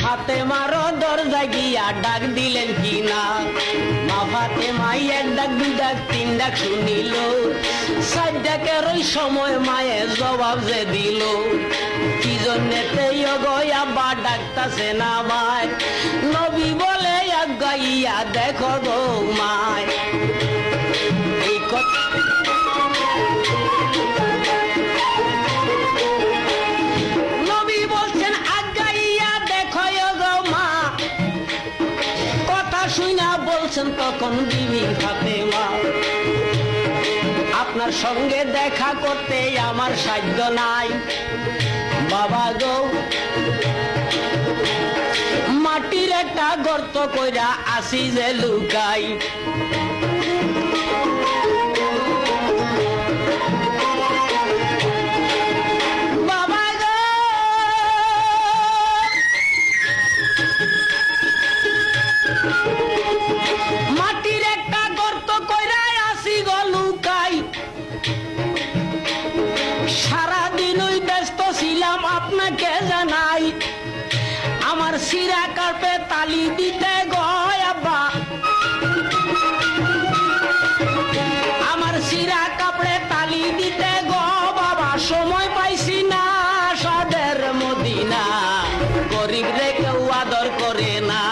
ফাতেমার দরজায় গিয়া ডাক দিলেন কিনা। মা ফাতেমাই এক ডাক দুই ডাক তিন ডাক শুনিল, চার ডাকের ওই সময় মায়ে জবাব যে দিল, কি জন্যেতে গয়া বা ডাকতাছে না মায়। নবী বলে গাইয়া দেখো গো মায়। এই কথা নবী বলছেন আগাইয়া দেখো গো মা। কথা শুনা বলছেন তখন বিবি ফাতেমা, আপনার সঙ্গে দেখা করতে আমার সাধ্য নাই। বাবা গো, মাটির একটা গর্ত কইরা আসি যে লুকাই। বাবা গো, মাটির একটা গর্ত কইরা আসি গো লুকাই। সারাদিন ওই ব্যস্ত ছিলাম আপনাকে জানাই, আমার সিরা কার্পে তালি দিতে গয় আব্বা, আমার সিরা কাপড়ে তালি দিতে গো বাবা। সময় পাইছি না সাদের মদিনা, গরিব রে কেউ আদর করে না।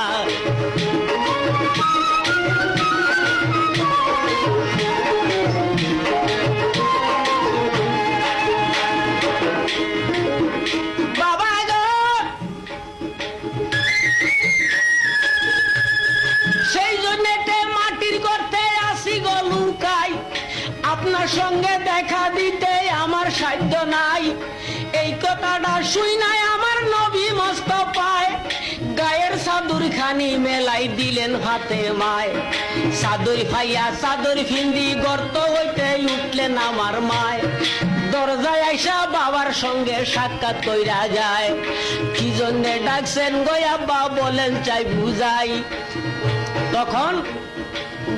আপনার সঙ্গে দেখা দিতে আমার সাধ্য নাই। এই কথাটা শুই নাই আমার নবী মস্ত পায়, গায়ের চাদর খানি মেলাই দিলেন ফাতেমায়। চাদর ফাইয়া চাদর ফিন্দি গর্ত হইতে উঠলেন আমার মায়। দরজায় আইসা বাবার সঙ্গে সাক্ষাৎ কইরা যায়, কি জন্যে ডাকছেন গো আব্বা বলেন চাই বুঝাই। তখন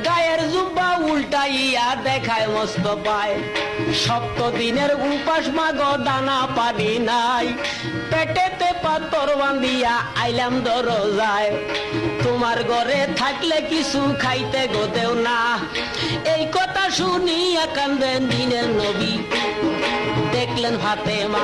গায়ের জুব্বা উল্টাইয়া দেখায় মস্ত পায়, 7 দিনের উপাস মাগো দানা পানি নাই। পেটেতে পাথর বান্ধিয়া আইলাম দরজায়, তোমার ঘরে থাকলে কিছু খাইতে গোদেও না। এই কথা শুনিয়া কান্দেন দিনের নবী, দেখলেন ফাতেমা।